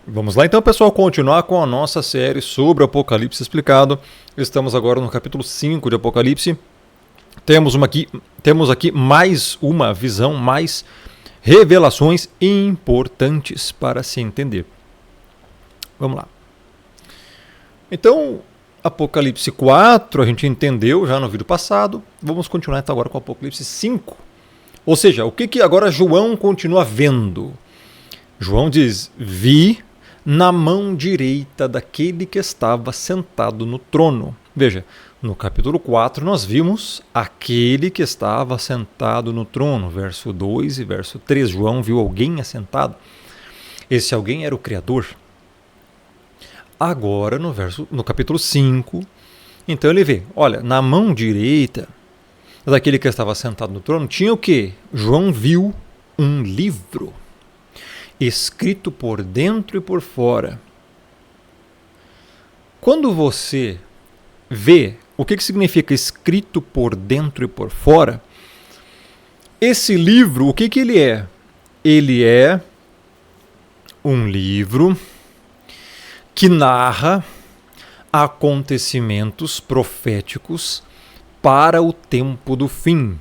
Vamos lá então, pessoal, continuar com a nossa série sobre o Apocalipse explicado. Estamos agora no capítulo 5 de Apocalipse. Temos aqui mais uma visão, mais revelações importantes para se entender. Vamos lá. Então, Apocalipse 4 a gente entendeu já no vídeo passado. Vamos continuar então agora com Apocalipse 5. Ou seja, o que agora João continua vendo? João diz: vi na mão direita daquele que estava sentado no trono. Veja, no capítulo 4 nós vimos aquele que estava sentado no trono, verso 2 e verso 3. João viu alguém assentado. Esse alguém era o Criador. Agora, no capítulo 5, então ele vê, olha, na mão direita daquele que estava sentado no trono tinha o quê? João viu um livro, escrito por dentro e por fora. Quando você vê o que significa escrito por dentro e por fora, esse livro, o que ele é? Ele é um livro que narra acontecimentos proféticos para o tempo do fim.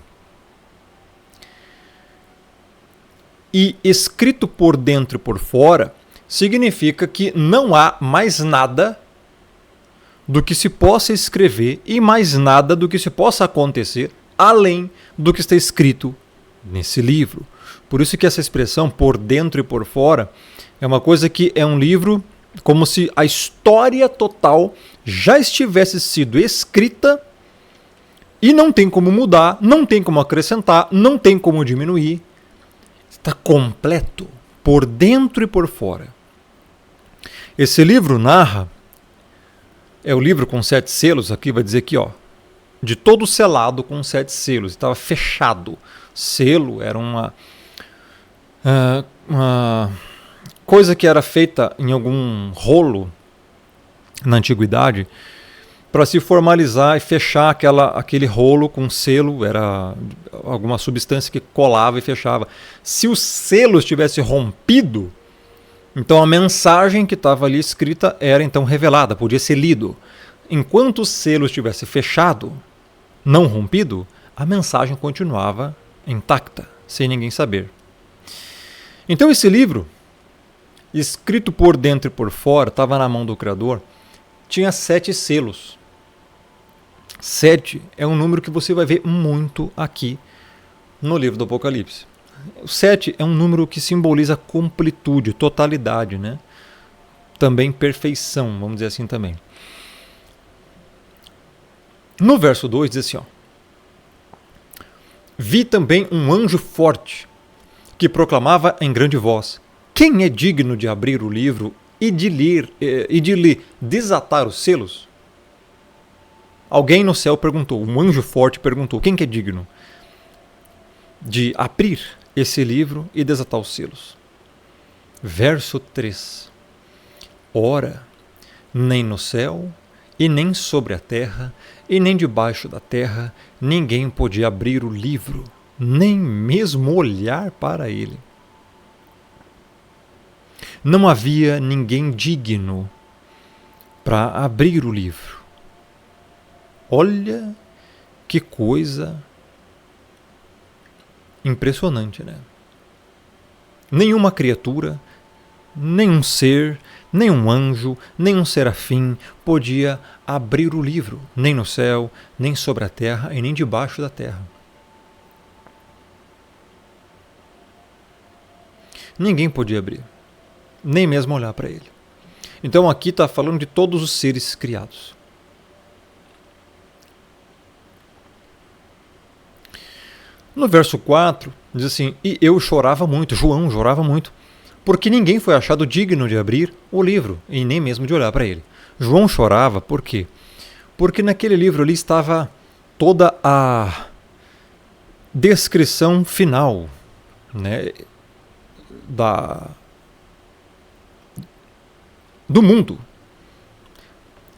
E escrito por dentro e por fora significa que não há mais nada do que se possa escrever e mais nada do que se possa acontecer além do que está escrito nesse livro. Por isso que essa expressão por dentro e por fora é uma coisa que é um livro como se a história total já estivesse sido escrita e não tem como mudar, não tem como acrescentar, não tem como diminuir. Está completo, por dentro e por fora. Esse livro narra, é o livro com 7 selos, aqui vai dizer aqui, ó, de todo selado com 7 selos, estava fechado. Selo era uma coisa que era feita em algum rolo na antiguidade para se formalizar e fechar aquele rolo com selo, era alguma substância que colava e fechava. Se o selo estivesse rompido, então a mensagem que estava ali escrita era então revelada, podia ser lido. Enquanto o selo estivesse fechado, não rompido, a mensagem continuava intacta, sem ninguém saber. Então esse livro, escrito por dentro e por fora, estava na mão do Criador, tinha 7 selos. 7 é um número que você vai ver muito aqui no livro do Apocalipse. O 7 é um número que simboliza completude, totalidade, né? Também perfeição, vamos dizer assim também. No verso 2 diz assim, ó, vi também um anjo forte que proclamava em grande voz: quem é digno de abrir o livro e de lhe desatar os selos? Alguém no céu perguntou, um anjo forte perguntou, quem que é digno de abrir esse livro e desatar os selos? Verso 3. Ora, nem no céu, e nem sobre a terra, e nem debaixo da terra, ninguém podia abrir o livro, nem mesmo olhar para ele. Não havia ninguém digno para abrir o livro. Olha que coisa impressionante, né? Nenhuma criatura, nenhum ser, nenhum anjo, nenhum serafim podia abrir o livro, nem no céu, nem sobre a terra e nem debaixo da terra. Ninguém podia abrir, nem mesmo olhar para ele. Então aqui está falando de todos os seres criados. No verso 4, diz assim, e eu chorava muito, João chorava muito, porque ninguém foi achado digno de abrir o livro, e nem mesmo de olhar para ele. João chorava por quê? Porque naquele livro ali estava toda a descrição final, né, do mundo,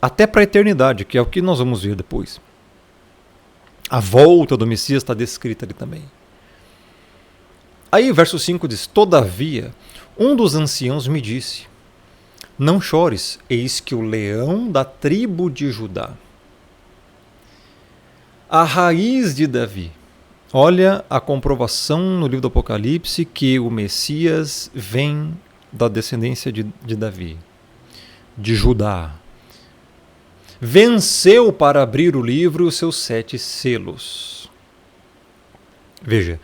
até para a eternidade, que é o que nós vamos ver depois. A volta do Messias está descrita ali também. Aí o verso 5 diz, todavia, um dos anciãos me disse, Não chores, eis que o leão da tribo de Judá, a raiz de Davi. Olha a comprovação no livro do Apocalipse que o Messias vem da descendência de Davi, de Judá. Venceu para abrir o livro e os seus 7 selos. Veja,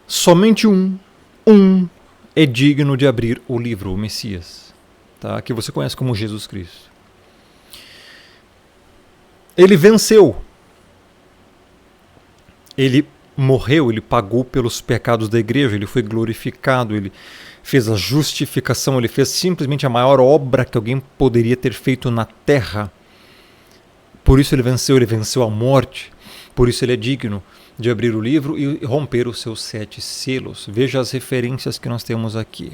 somente um é digno de abrir o livro, o Messias, tá? Que você conhece como Jesus Cristo. Ele venceu. Ele morreu, ele pagou pelos pecados da igreja, ele foi glorificado, ele fez a justificação, ele fez simplesmente a maior obra que alguém poderia ter feito na terra. Por isso ele venceu a morte, por isso ele é digno de abrir o livro e romper os seus 7 selos. Veja as referências que nós temos aqui.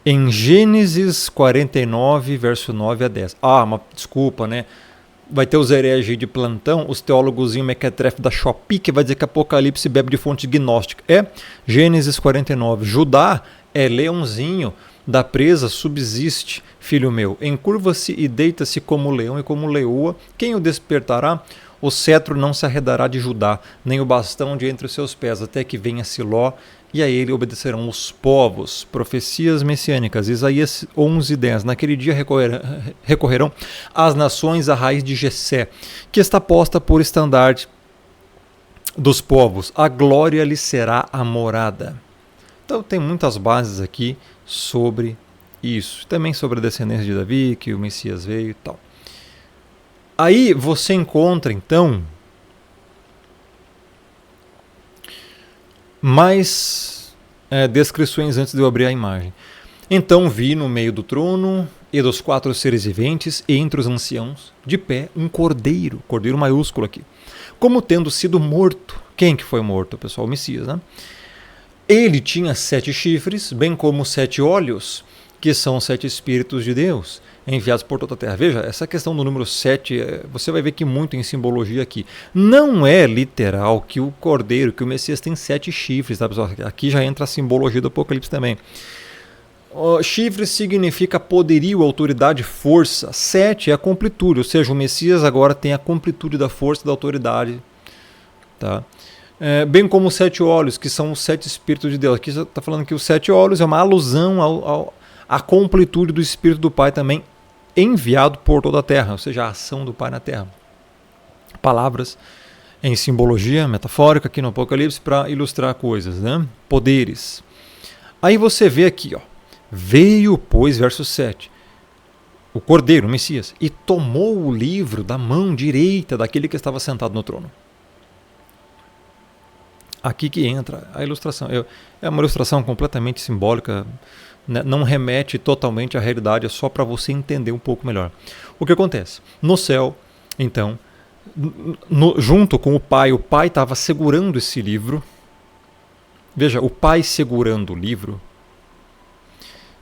Em Gênesis 49, verso 9 a 10. Mas desculpa, né? Vai ter os hereges de plantão, os teólogos mequetrefe da Shopee, que vai dizer que Apocalipse bebe de fonte gnóstica. Gênesis 49. Judá é leãozinho, da presa subsiste, filho meu. Encurva-se e deita-se como leão e como leoa. Quem o despertará? O cetro não se arredará de Judá, nem o bastão de entre os seus pés, até que venha Siló, e a ele obedecerão os povos. Profecias messiânicas, Isaías 11:10. Naquele dia recorrerão as nações à raiz de Jessé, que está posta por estandarte dos povos. A glória lhe será a morada. Então tem muitas bases aqui sobre isso. Também sobre a descendência de Davi, que o Messias veio e tal. Aí você encontra, então, mais descrições antes de eu abrir a imagem. Então vi no meio do trono e dos 4 seres viventes, e entre os anciãos, de pé, um cordeiro maiúsculo aqui, como tendo sido morto. Quem que foi morto, pessoal? O Messias, né? Ele tinha 7 chifres, bem como 7 olhos, que são os 7 Espíritos de Deus, enviados por toda a terra. Veja, essa questão do número 7, você vai ver que muito em simbologia aqui. Não é literal que o cordeiro, que o Messias tem 7 chifres, tá, pessoal? Aqui já entra a simbologia do Apocalipse também. Chifre significa poderio, autoridade, força. 7 é a completude, ou seja, o Messias agora tem a completude da força e da autoridade. Tá? Bem como os 7 olhos, que são os 7 Espíritos de Deus. Aqui está falando que os 7 olhos é uma alusão à completude do Espírito do Pai também, enviado por toda a terra, ou seja, a ação do Pai na terra. Palavras em simbologia metafórica aqui no Apocalipse para ilustrar coisas, né? Poderes. Aí você vê aqui, veio, pois, verso 7, o Cordeiro, o Messias, e tomou o livro da mão direita daquele que estava sentado no trono. Aqui que entra a ilustração. É uma ilustração completamente simbólica, né? Não remete totalmente à realidade, é só para você entender um pouco melhor. O que acontece? No céu, então, junto com o Pai estava segurando esse livro. Veja, o Pai segurando o livro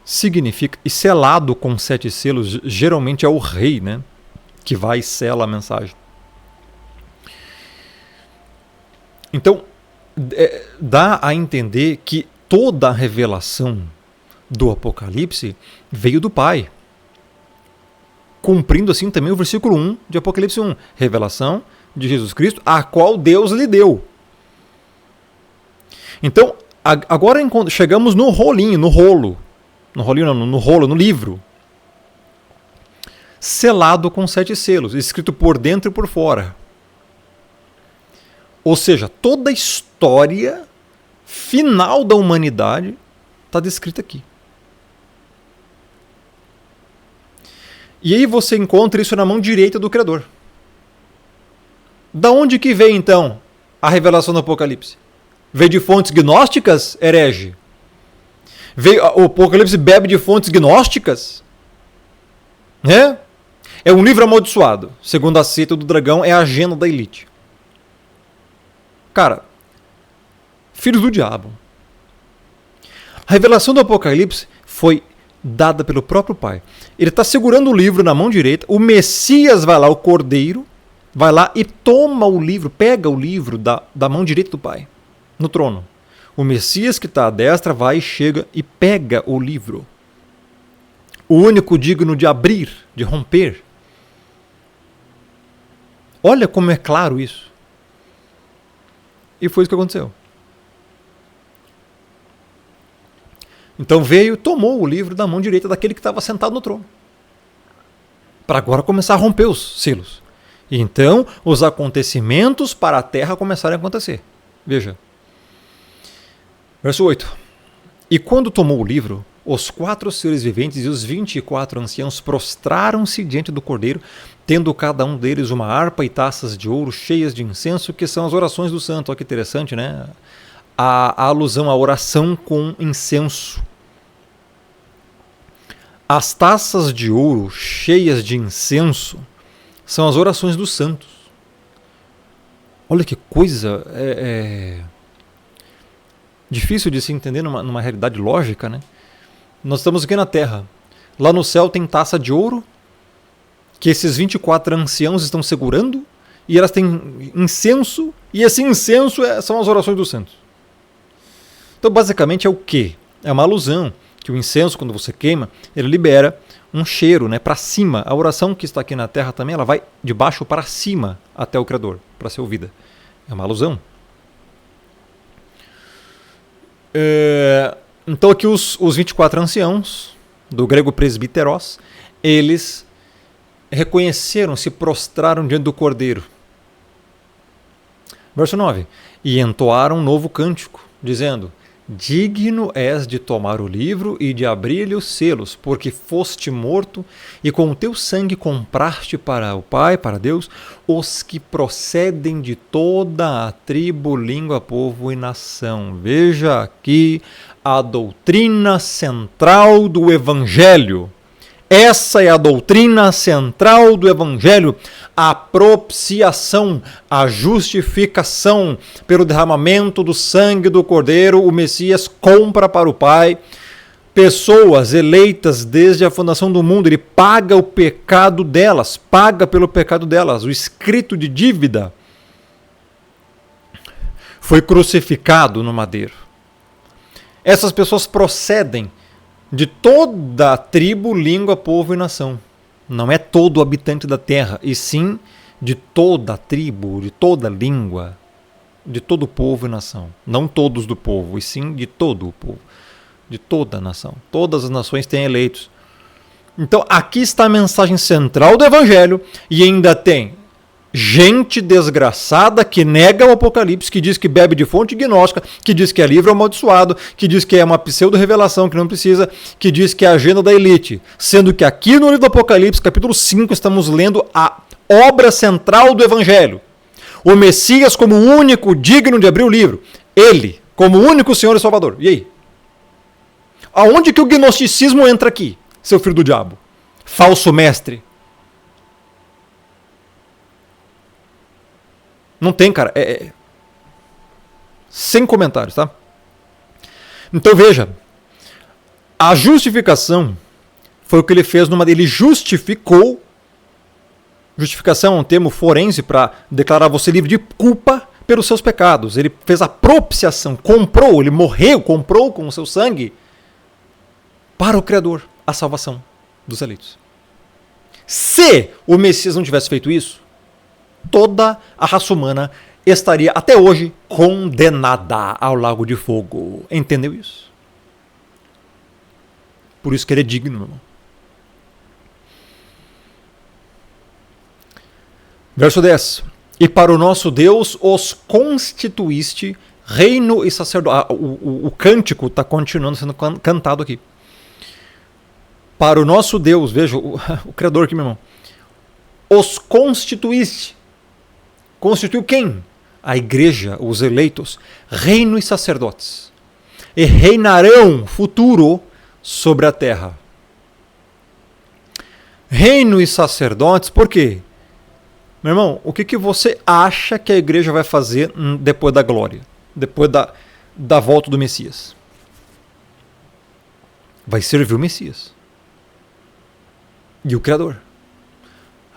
significa, e selado com 7 selos, geralmente é o rei, né, que vai e sela a mensagem. Então, dá a entender que toda a revelação do Apocalipse veio do Pai, cumprindo assim também o versículo 1 de Apocalipse 1, revelação de Jesus Cristo, a qual Deus lhe deu. Então, agora chegamos no livro, selado com 7 selos, escrito por dentro e por fora. Ou seja, toda a história final da humanidade está descrita aqui. E aí você encontra isso na mão direita do Criador. Da onde que veio, então, a revelação do Apocalipse? Veio de fontes gnósticas, herege? O Apocalipse bebe de fontes gnósticas? É um livro amaldiçoado. Segundo a seita do dragão, é a agenda da elite. Cara, filhos do diabo. A revelação do Apocalipse foi dada pelo próprio Pai. Ele está segurando o livro na mão direita, o Messias vai lá, o Cordeiro, vai lá e toma o livro, pega o livro da mão direita do Pai, no trono. O Messias que está à destra vai, chega e pega o livro. o único digno de abrir, de romper. Olha como é claro isso. E foi isso que aconteceu. Então veio, tomou o livro da mão direita daquele que estava sentado no trono. Para agora começar a romper os selos. E então os acontecimentos para a terra começaram a acontecer. Veja. Verso 8. E quando tomou o livro, os 4 seres viventes e os 24 anciãos prostraram-se diante do Cordeiro, tendo cada um deles uma harpa e taças de ouro cheias de incenso, que são as orações do santo. Olha que interessante, né? A alusão à oração com incenso. As taças de ouro cheias de incenso são as orações dos santos. Olha que coisa difícil de se entender numa realidade lógica, né? Nós estamos aqui na Terra. Lá no céu tem taça de ouro que esses 24 anciãos estão segurando, e elas têm incenso, e esse incenso são as orações dos santos. Então, basicamente, é o quê? É uma alusão que o incenso, quando você queima, ele libera um cheiro, né, para cima. A oração que está aqui na Terra também, ela vai de baixo para cima até o Criador, para ser ouvida. É uma alusão. Então aqui os 24 anciãos, do grego presbiteros, eles reconheceram, se prostraram diante do Cordeiro. Verso 9. E entoaram um novo cântico, dizendo: digno és de tomar o livro e de abrir-lhe os selos, porque foste morto e com o teu sangue compraste para o Pai, para Deus, os que procedem de toda a tribo, língua, povo e nação. Veja aqui a doutrina central do Evangelho. Essa é a doutrina central do Evangelho, a propiciação, a justificação pelo derramamento do sangue do Cordeiro. O Messias compra para o Pai pessoas eleitas desde a fundação do mundo. Ele paga o pecado delas, paga pelo pecado delas. O escrito de dívida foi crucificado no madeiro. Essas pessoas procedem de toda a tribo, língua, povo e nação. Não é todo habitante da terra, e sim de toda a tribo, de toda a língua, de todo o povo e nação. Não todos do povo, e sim de todo o povo, de toda a nação. Todas as nações têm eleitos. Então aqui está a mensagem central do Evangelho, e ainda tem gente desgraçada que nega o Apocalipse, que diz que bebe de fonte gnóstica, que diz que é livro amaldiçoado, que diz que é uma pseudo-revelação que não precisa, que diz que é a agenda da elite. Sendo que aqui no livro do Apocalipse, capítulo 5, estamos lendo a obra central do Evangelho. O Messias como o único digno de abrir o livro. Ele, como o único Senhor e Salvador. E aí? Aonde que o gnosticismo entra aqui, seu filho do diabo? Falso mestre. Não tem, cara. Sem comentários, tá? Então veja. A justificação foi o que ele fez numa. Ele justificou. Justificação é um termo forense para declarar você livre de culpa pelos seus pecados. Ele fez a propiciação, comprou, ele morreu, comprou com o seu sangue para o Criador a salvação dos eleitos. Se o Messias não tivesse feito isso, toda a raça humana estaria até hoje condenada ao lago de fogo. Entendeu isso? Por isso que ele é digno, meu irmão. Verso 10. E para o nosso Deus os constituíste reino e sacerdócio. O cântico está continuando sendo cantado aqui. Para o nosso Deus, veja o Criador aqui, meu irmão. Os constituíste. Constituiu quem? A igreja, os eleitos, reino e sacerdotes. E reinarão futuro sobre a terra. Reino e sacerdotes, por quê? Meu irmão, o que você acha que a igreja vai fazer depois da glória? Depois da volta do Messias? Vai servir o Messias. E o Criador.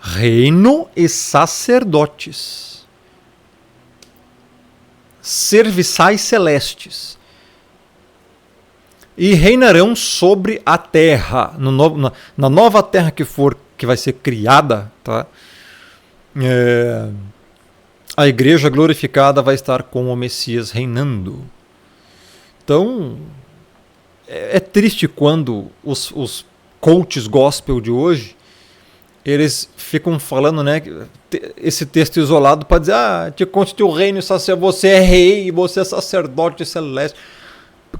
Reino e sacerdotes. Serviçais celestes. e reinarão sobre a terra. Na nova terra que vai ser criada, tá? A igreja glorificada vai estar com o Messias reinando. Então, é triste quando os coaches gospel de hoje, eles ficam falando, né, esse texto isolado para dizer, te constitui o reino, você é rei, você é sacerdote celeste,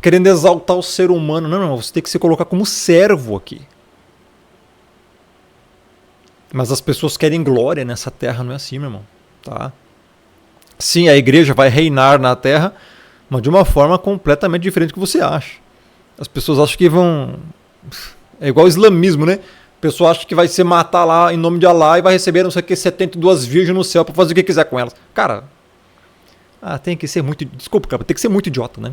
querendo exaltar o ser humano. Não, você tem que se colocar como servo aqui. Mas as pessoas querem glória nessa terra, não é assim, meu irmão, tá? Sim, a igreja vai reinar na terra, mas de uma forma completamente diferente do que você acha. As pessoas acham que vão... É igual o islamismo, né? A pessoa acha que vai se matar lá em nome de Allah e vai receber, não sei o que, 72 virgens no céu para fazer o que quiser com elas. Cara, tem que ser muito... Desculpa, cara, tem que ser muito idiota, né?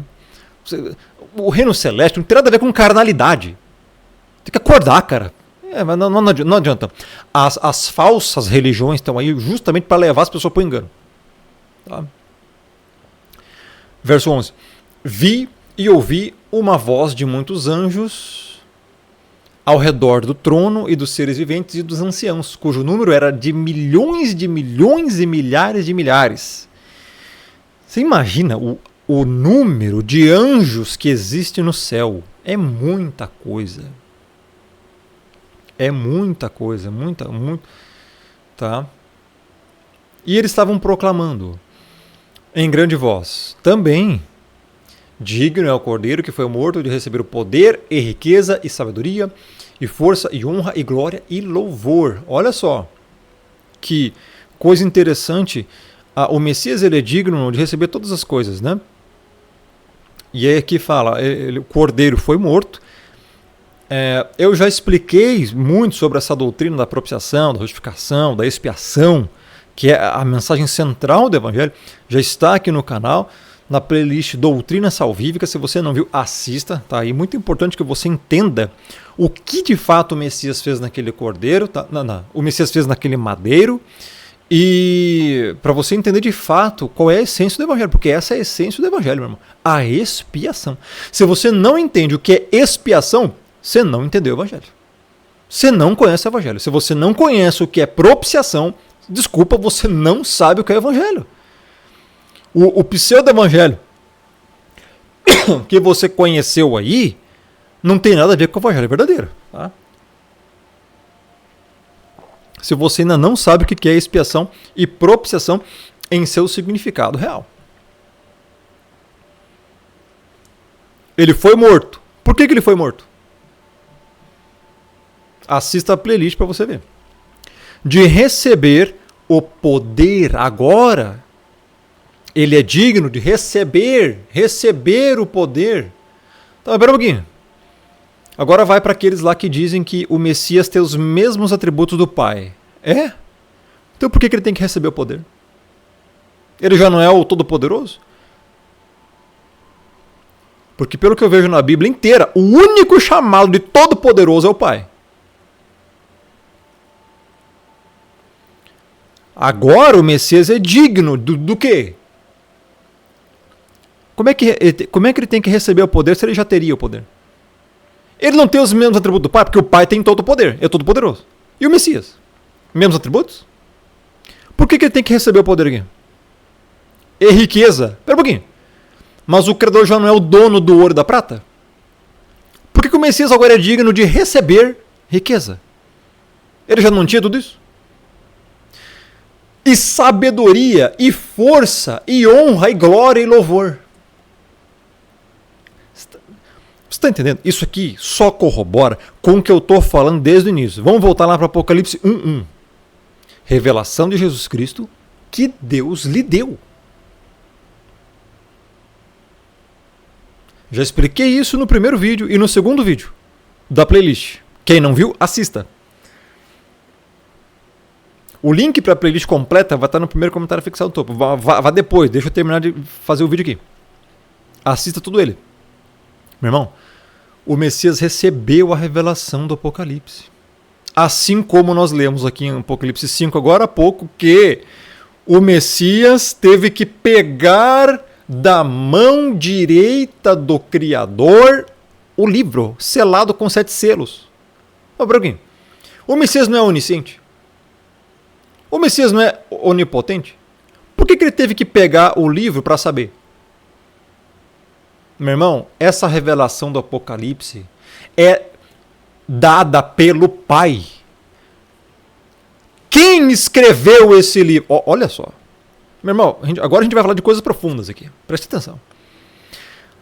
O reino celeste não tem nada a ver com carnalidade. Tem que acordar, cara. Mas não adianta. As falsas religiões estão aí justamente para levar as pessoas para o engano. Tá? Verso 11. Vi e ouvi uma voz de muitos anjos ao redor do trono e dos seres viventes e dos anciãos, cujo número era de milhões e milhares de milhares. Você imagina o número de anjos que existe no céu? É muita coisa. É muita coisa, muito. Tá? E eles estavam proclamando em grande voz: também digno é o Cordeiro que foi morto de receber o poder e riqueza e sabedoria e força e honra e glória e louvor. Olha só que coisa interessante. O Messias, ele é digno de receber todas as coisas, né? E aí aqui fala, o Cordeiro foi morto. Eu já expliquei muito sobre essa doutrina da propiciação, da justificação, da expiação, que é a mensagem central do Evangelho. Já está aqui no canal, na playlist Doutrina Salvífica. Se você não viu, assista. Tá aí. Muito importante que você entenda o que de fato o Messias fez naquele cordeiro, tá? O Messias fez naquele madeiro. E para você entender de fato qual é a essência do Evangelho, porque essa é a essência do Evangelho, meu irmão. A expiação. Se você não entende o que é expiação, você não entendeu o Evangelho. Você não conhece o Evangelho. Se você não conhece o que é propiciação, desculpa, você não sabe o que é o Evangelho. O pseudo-evangelho que você conheceu aí não tem nada a ver com o Evangelho verdadeiro. Tá? Se você ainda não sabe o que é expiação e propiciação em seu significado real. Ele foi morto. Por que ele foi morto? Assista a playlist para você ver. De receber o poder agora. Ele é digno de receber o poder. Então, espera um pouquinho. Agora vai para aqueles lá que dizem que o Messias tem os mesmos atributos do Pai. É? Então por que ele tem que receber o poder? Ele já não é o Todo-Poderoso? Porque pelo que eu vejo na Bíblia inteira, o único chamado de Todo-Poderoso é o Pai. Agora o Messias é digno do quê? Como é que ele tem que receber o poder se ele já teria o poder? Ele não tem os mesmos atributos do Pai, porque o Pai tem todo o poder, é todo poderoso. E o Messias? Mesmos atributos? Por que ele tem que receber o poder aqui? E riqueza? Espera um pouquinho. Mas o Criador já não é o dono do ouro e da prata? Por que o Messias agora é digno de receber riqueza? Ele já não tinha tudo isso? E sabedoria, e força, e honra, e glória, e louvor. Você está entendendo? Isso aqui só corrobora com o que eu estou falando desde o início. Vamos voltar lá para Apocalipse 1:1. Revelação de Jesus Cristo que Deus lhe deu. Já expliquei isso no primeiro vídeo e no segundo vídeo da playlist. Quem não viu, assista. O link para a playlist completa vai estar no primeiro comentário fixado no topo. Vá depois, deixa eu terminar de fazer o vídeo aqui. Assista tudo ele. Meu irmão, o Messias recebeu a revelação do Apocalipse. Assim como nós lemos aqui em Apocalipse 5 agora há pouco, que o Messias teve que pegar da mão direita do Criador o livro selado com 7 selos. Ô, Braguinho, o Messias não é onisciente? O Messias não é onipotente? Por que ele teve que pegar o livro para saber? Meu irmão, essa revelação do Apocalipse é dada pelo Pai. Quem escreveu esse livro? Olha só. Meu irmão, agora a gente vai falar de coisas profundas aqui. Preste atenção.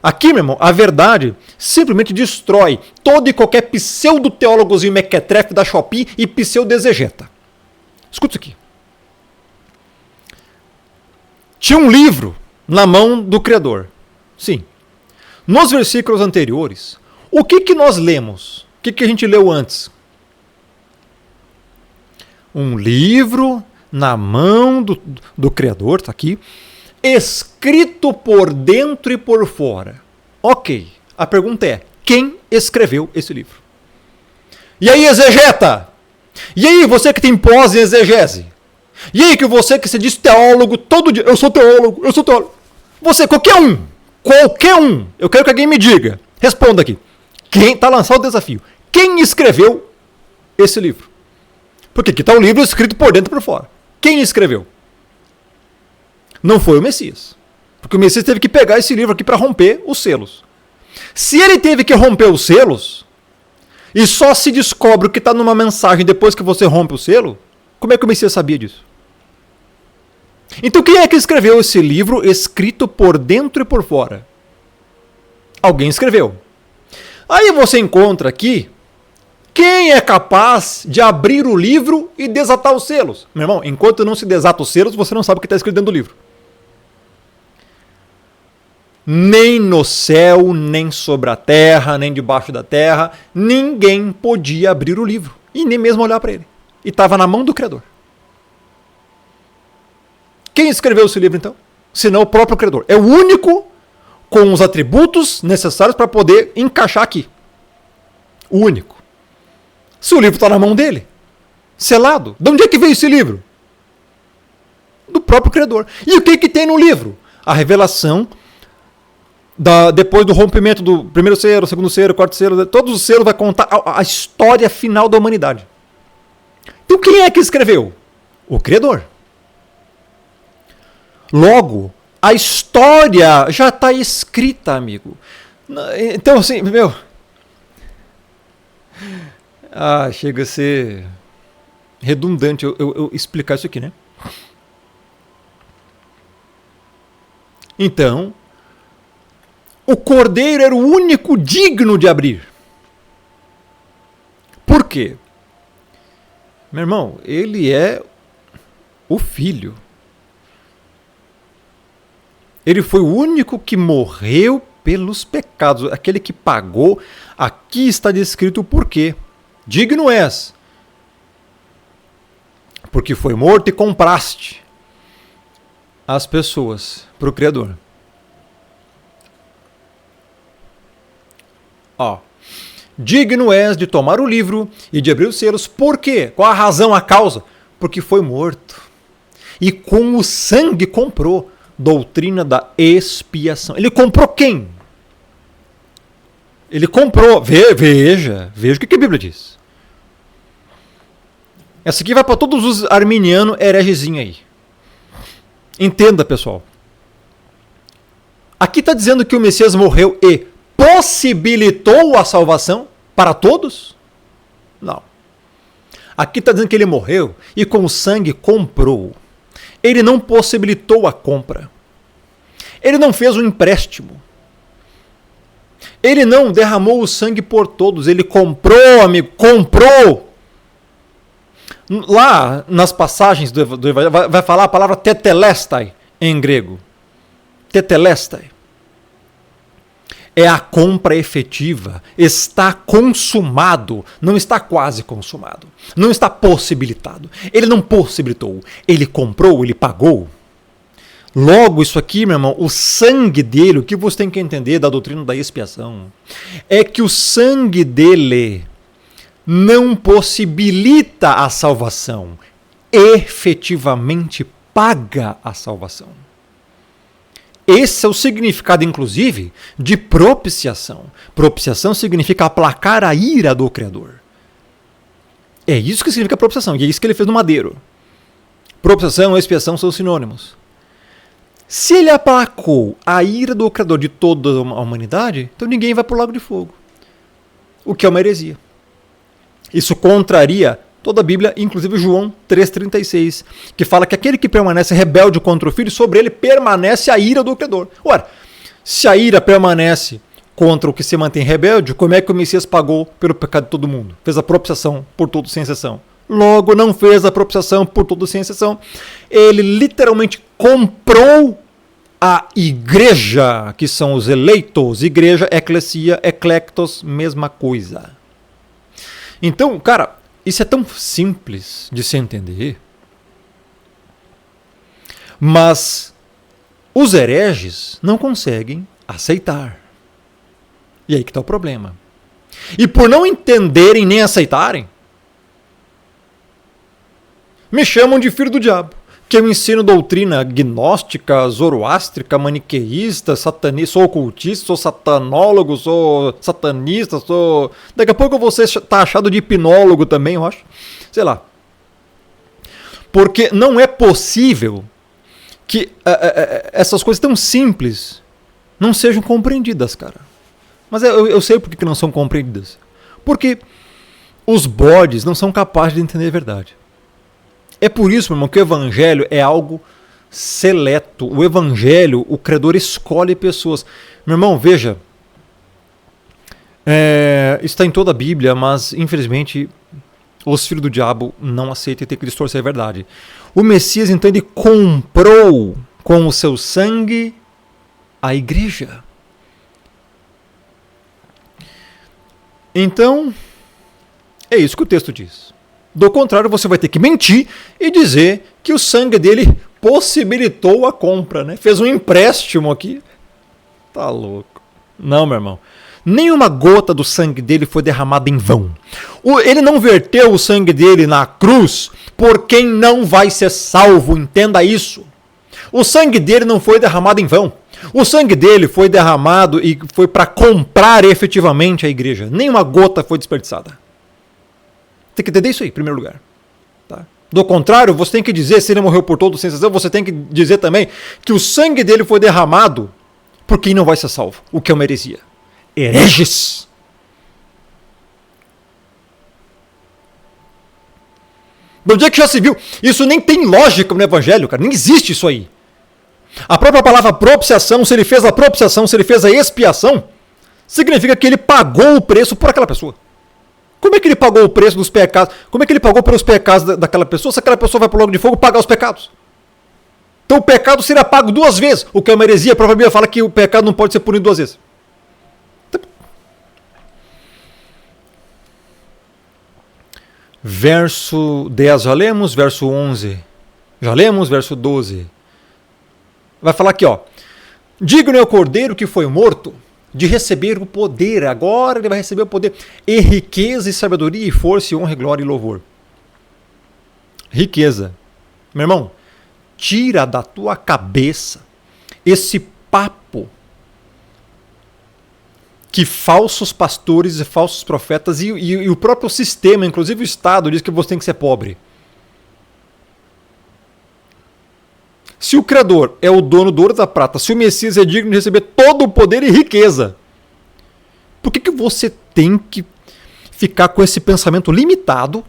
Aqui, meu irmão, a verdade simplesmente destrói todo e qualquer pseudo-teólogozinho mequetrefe da Shopee e pseudo-exegeta. Escuta isso aqui. Tinha um livro na mão do Criador. Sim. Nos versículos anteriores, o que nós lemos? O que a gente leu antes? Um livro na mão do Criador, está aqui, escrito por dentro e por fora. Ok, a pergunta é, quem escreveu esse livro? E aí, exegeta? E aí, você que tem pós em exegese? E aí, você que se diz teólogo todo dia, eu sou teólogo. Você, qualquer um, eu quero que alguém me diga, responda aqui, quem está lançando o desafio? Quem escreveu esse livro? Porque aqui está o livro escrito por dentro e por fora. Quem escreveu? Não foi o Messias. Porque o Messias teve que pegar esse livro aqui para romper os selos. Se ele teve que romper os selos, e só se descobre o que está numa mensagem depois que você rompe o selo, como é que o Messias sabia disso? Então quem é que escreveu esse livro escrito por dentro e por fora? Alguém escreveu. Aí você encontra aqui quem é capaz de abrir o livro e desatar os selos. Meu irmão, enquanto não se desata os selos, você não sabe o que está escrito dentro do livro. Nem no céu, nem sobre a terra, nem debaixo da terra, ninguém podia abrir o livro. E nem mesmo olhar para ele. E estava na mão do Criador. Quem escreveu esse livro, então? Senão o próprio Criador. É o único com os atributos necessários para poder encaixar aqui. O único. Se o livro está na mão dele, selado, de onde é que veio esse livro? Do próprio Criador. E o que tem no livro? A revelação, depois do rompimento do primeiro selo, segundo selo, quarto selo, todos os selos vai contar a história final da humanidade. Então quem é que escreveu? O Criador. Logo, a história já está escrita, amigo. Então assim, meu... chega a ser redundante eu explicar isso aqui, né? Então, o Cordeiro era o único digno de abrir. Por quê? Meu irmão, ele é o Filho. Ele foi o único que morreu pelos pecados, aquele que pagou. Aqui está descrito o porquê. Digno és, porque foi morto e compraste as pessoas para o Criador. Digno és de tomar o livro e de abrir os selos. Por quê? Qual a razão, a causa? Porque foi morto. E com o sangue comprou. Doutrina da expiação. Ele comprou quem? Ele comprou. Veja o que a Bíblia diz. Essa aqui vai para todos os arminianos heregezinhos aí. Entenda, pessoal. Aqui está dizendo que o Messias morreu e possibilitou a salvação para todos? Não. Aqui está dizendo que ele morreu e com o sangue comprou. Ele não possibilitou a compra. Ele não fez um empréstimo. Ele não derramou o sangue por todos. Ele comprou, amigo, comprou. Lá nas passagens do Evangelho vai falar a palavra tetelestai em grego. Tetelestai. É a compra efetiva. Está consumado. Não está quase consumado. Não está possibilitado. Ele não possibilitou. Ele comprou, ele pagou. Logo, isso aqui, meu irmão, o sangue dele, o que você tem que entender da doutrina da expiação, é que o sangue dele não possibilita a salvação. Efetivamente paga a salvação. Esse é o significado, inclusive, de propiciação. Propiciação significa aplacar a ira do Criador. É isso que significa propiciação, e é isso que ele fez no madeiro. Propiciação e expiação são sinônimos. Se ele aplacou a ira do Criador de toda a humanidade, então ninguém vai para o lago de fogo. O que é uma heresia. Isso contraria toda a Bíblia, inclusive João 3,36, que fala que aquele que permanece rebelde contra o Filho, sobre ele permanece a ira do Criador. Ora, se a ira permanece contra o que se mantém rebelde, como é que o Messias pagou pelo pecado de todo mundo? Fez a propiciação por todos sem exceção. Logo, não fez a propiciação por todos sem exceção. Ele literalmente comprou a igreja, que são os eleitos. Igreja, eclesia, eclectos, mesma coisa. Então, cara, isso é tão simples de se entender. Mas os hereges não conseguem aceitar. E aí que está o problema. E por não entenderem nem aceitarem, me chamam de filho do diabo. Que eu ensino doutrina gnóstica, zoroástrica, maniqueísta, satanista, sou ocultista, sou satanólogo, sou satanista, sou... Daqui a pouco eu vou ser taxado de hipnólogo também, eu acho. Sei lá. Porque não é possível que essas coisas tão simples não sejam compreendidas, cara. Mas eu sei por que não são compreendidas. Porque os bodes não são capazes de entender a verdade. É por isso, meu irmão, que o evangelho é algo seleto. O evangelho, o Criador escolhe pessoas. Meu irmão, veja, está em toda a Bíblia, mas infelizmente os filhos do diabo não aceitam e tem que distorcer a verdade. O Messias, então, ele comprou com o seu sangue a igreja. Então, é isso que o texto diz. Do contrário, você vai ter que mentir e dizer que o sangue dele possibilitou a compra, né? Fez um empréstimo aqui. Tá louco. Não, meu irmão. Nenhuma gota do sangue dele foi derramada em vão. Ele não verteu o sangue dele na cruz por quem não vai ser salvo. Entenda isso. O sangue dele não foi derramado em vão. O sangue dele foi derramado e foi para comprar efetivamente a igreja. Nenhuma gota foi desperdiçada. Tem que entender isso aí, em primeiro lugar. Tá? Do contrário, você tem que dizer, se ele morreu por todos sem exceção, você tem que dizer também que o sangue dele foi derramado por quem não vai ser salvo. O que é uma heresia. Hereges! De onde é que já se viu? Isso nem tem lógica no evangelho, cara. Nem existe isso aí. A própria palavra propiciação, se ele fez a propiciação, se ele fez a expiação, significa que ele pagou o preço por aquela pessoa. Como é que ele pagou o preço dos pecados? Como é que ele pagou pelos pecados daquela pessoa se aquela pessoa vai para o lago de fogo pagar os pecados? Então o pecado será pago duas vezes. O que é uma heresia, a própria Bíblia fala que o pecado não pode ser punido duas vezes. Verso 10 já lemos, verso 11 já lemos, verso 12. Vai falar aqui, ó. Digno é o cordeiro que foi morto de receber o poder. Agora ele vai receber o poder. E riqueza, e sabedoria, e força, e honra, e glória, e louvor. Riqueza. Meu irmão, tira da tua cabeça esse papo que falsos pastores e falsos profetas e o próprio sistema, inclusive o Estado, diz que você tem que ser pobre. Se o Criador é o dono do ouro e da prata, se o Messias é digno de receber todo o poder e riqueza, por que você tem que ficar com esse pensamento limitado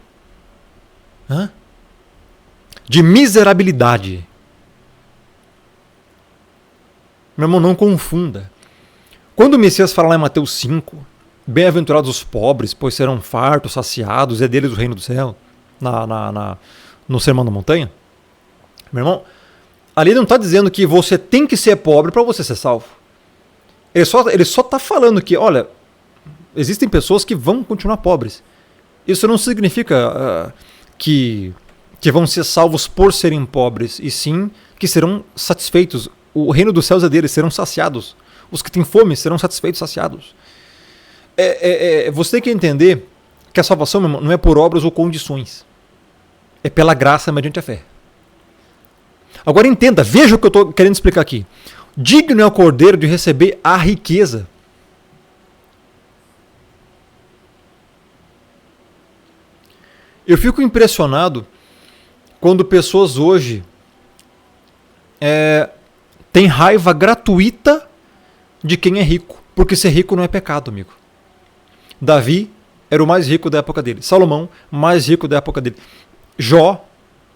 de miserabilidade? Meu irmão, não confunda. Quando o Messias fala lá em Mateus 5, bem-aventurados os pobres, pois serão fartos, saciados, é deles o reino do céu, no Sermão da Montanha, meu irmão, ali não está dizendo que você tem que ser pobre para você ser salvo. Ele só está falando que, olha, existem pessoas que vão continuar pobres. Isso não significa que vão ser salvos por serem pobres, e sim que serão satisfeitos. O reino dos céus é deles, serão saciados. Os que têm fome serão satisfeitos, saciados. Você tem que entender que a salvação não é por obras ou condições. É pela graça mediante a fé. Agora entenda, veja o que eu estou querendo explicar aqui. Digno é o cordeiro de receber a riqueza. Eu fico impressionado quando pessoas hoje têm raiva gratuita de quem é rico. Porque ser rico não é pecado, amigo. Davi era o mais rico da época dele. Salomão, mais rico da época dele. Jó,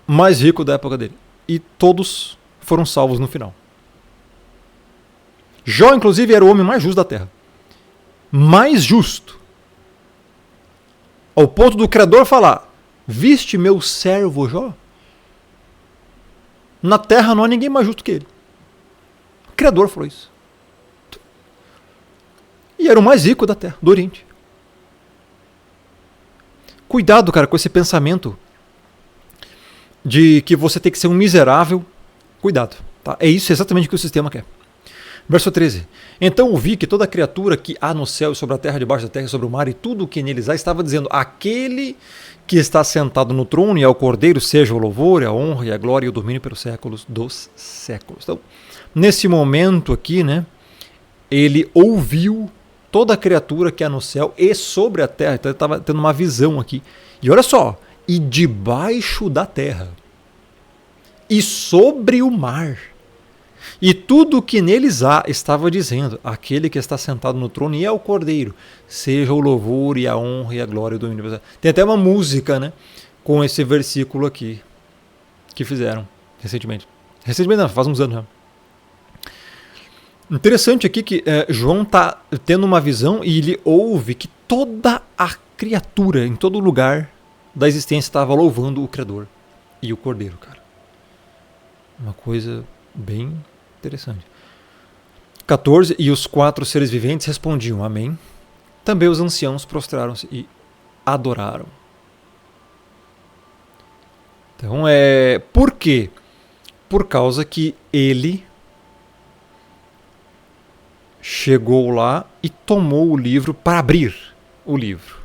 mais rico da época dele. E todos foram salvos no final. Jó, inclusive, era o homem mais justo da terra. Mais justo. Ao ponto do Criador falar: viste meu servo Jó? Na terra não há ninguém mais justo que ele. O Criador falou isso. E era o mais rico da terra, do Oriente. Cuidado, cara, com esse pensamento de que você tem que ser um miserável. Cuidado. Tá? É isso exatamente o que o sistema quer. Verso 13. Então ouvi que toda criatura que há no céu e sobre a terra, debaixo da terra e sobre o mar e tudo o que neles há, estava dizendo: aquele que está sentado no trono e ao Cordeiro seja o louvor, a honra e a glória e o domínio pelos séculos dos séculos. Então, nesse momento aqui, né, ele ouviu toda criatura que há no céu e sobre a terra. Então ele estava tendo uma visão aqui. E olha só, e debaixo da terra, e sobre o mar, e tudo o que neles há, estava dizendo: aquele que está sentado no trono e é o Cordeiro, seja o louvor e a honra e a glória do universo. Tem até uma música, né, com esse versículo aqui, que fizeram recentemente. Recentemente não, faz uns anos já. Interessante aqui que João está tendo uma visão e ele ouve que toda a criatura, em todo lugar da existência, estava louvando o Criador e o Cordeiro, cara. Uma coisa bem interessante. 14. E os 4 seres viventes respondiam: amém. Também os anciãos prostraram-se e adoraram. Então, por quê? Por causa que ele chegou lá e tomou o livro para abrir o livro.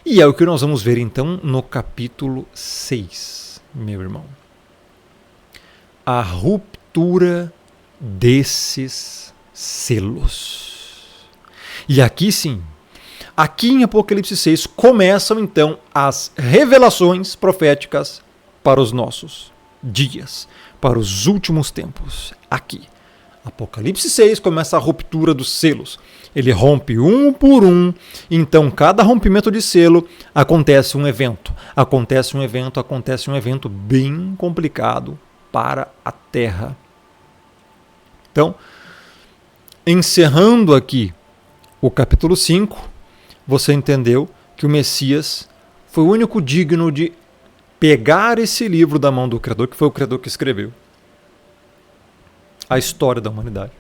E é o que nós vamos ver então no capítulo 6, meu irmão. A ruptura desses selos. E aqui sim, aqui em Apocalipse 6 começam então as revelações proféticas para os nossos dias, para os últimos tempos. Aqui. Apocalipse 6 começa a ruptura dos selos. Ele rompe um por um, então cada rompimento de selo acontece um evento. Acontece um evento bem complicado para a Terra. Então, encerrando aqui o capítulo 5, você entendeu que o Messias foi o único digno de pegar esse livro da mão do Criador, que foi o Criador que escreveu a história da humanidade.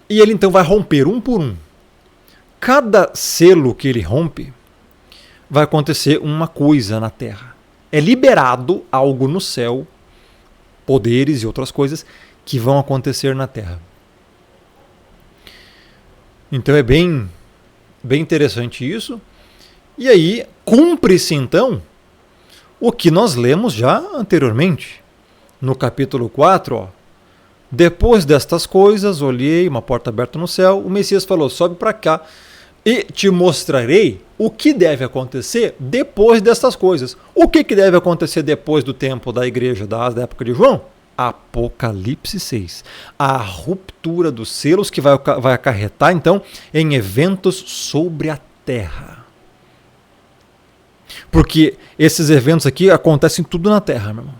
E ele então vai romper um por um. Cada selo que ele rompe, vai acontecer uma coisa na Terra. É liberado algo no céu, poderes e outras coisas que vão acontecer na Terra. Então é bem interessante isso. E aí cumpre-se então o que nós lemos já anteriormente. No capítulo 4, ó, depois destas coisas, olhei uma porta aberta no céu, o Messias falou: sobe para cá e te mostrarei o que deve acontecer depois destas coisas. O que deve acontecer depois do tempo da igreja da época de João? Apocalipse 6. A ruptura dos selos que vai acarretar então em eventos sobre a terra. Porque esses eventos aqui acontecem tudo na terra, meu irmão.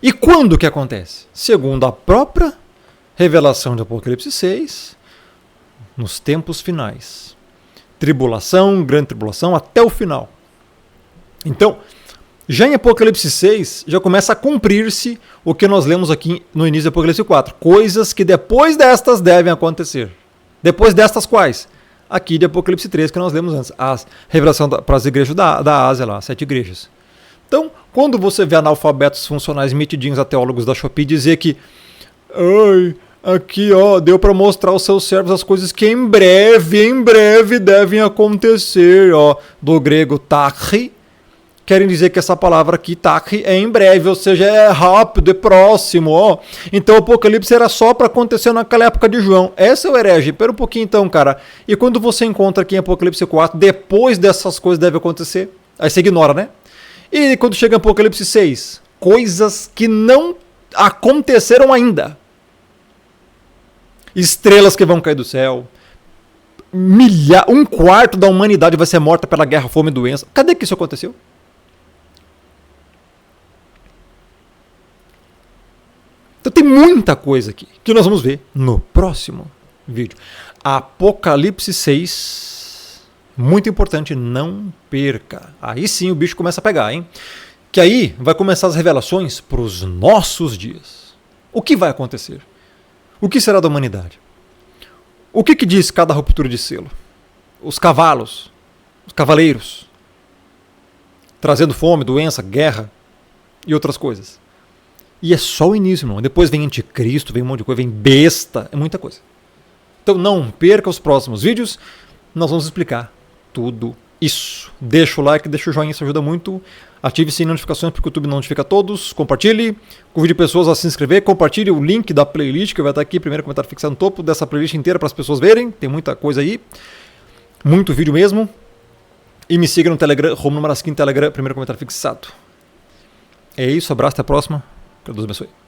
E quando que acontece? Segundo a própria revelação de Apocalipse 6, nos tempos finais. Tribulação, grande tribulação, até o final. Então, já em Apocalipse 6, já começa a cumprir-se o que nós lemos aqui no início de Apocalipse 4. Coisas que depois destas devem acontecer. Depois destas quais? Aqui de Apocalipse 3, que nós lemos antes. A revelação para as igrejas da Ásia, lá, 7 igrejas. Então, quando você vê analfabetos funcionais metidinhos a teólogos da Shopee dizer que aqui ó, deu para mostrar aos seus servos as coisas que em breve devem acontecer, ó, do grego tachri, querem dizer que essa palavra aqui, tach, é em breve, ou seja, é rápido, é próximo. Ó. Então o Apocalipse era só para acontecer naquela época de João. Essa é o herege. Pera um pouquinho então, cara. E quando você encontra aqui em Apocalipse 4, depois dessas coisas devem acontecer, aí você ignora, né? E quando chega em Apocalipse 6, coisas que não aconteceram ainda. Estrelas que vão cair do céu. Um quarto da humanidade vai ser morta pela guerra, fome e doença. Cadê que isso aconteceu? Então tem muita coisa aqui que nós vamos ver no próximo vídeo. Apocalipse 6, muito importante, não perca. Aí sim o bicho começa a pegar, hein? Que aí vai começar as revelações para os nossos dias. O que vai acontecer? O que será da humanidade? O que diz cada ruptura de selo? Os cavalos, os cavaleiros, trazendo fome, doença, guerra e outras coisas. E é só o início, irmão. Depois vem anticristo, vem um monte de coisa, vem besta, é muita coisa. Então não perca os próximos vídeos, nós vamos explicar tudo isso. Deixa o like, deixa o joinha, isso ajuda muito. Ative sim notificações, porque o YouTube não notifica todos. Compartilhe, convide pessoas a se inscrever. Compartilhe o link da playlist, que vai estar aqui, primeiro comentário fixado no topo dessa playlist inteira para as pessoas verem. Tem muita coisa aí, muito vídeo mesmo. E me siga no Telegram, Romulo Marasquim, Telegram, primeiro comentário fixado. É isso, abraço, até a próxima. Que Deus abençoe.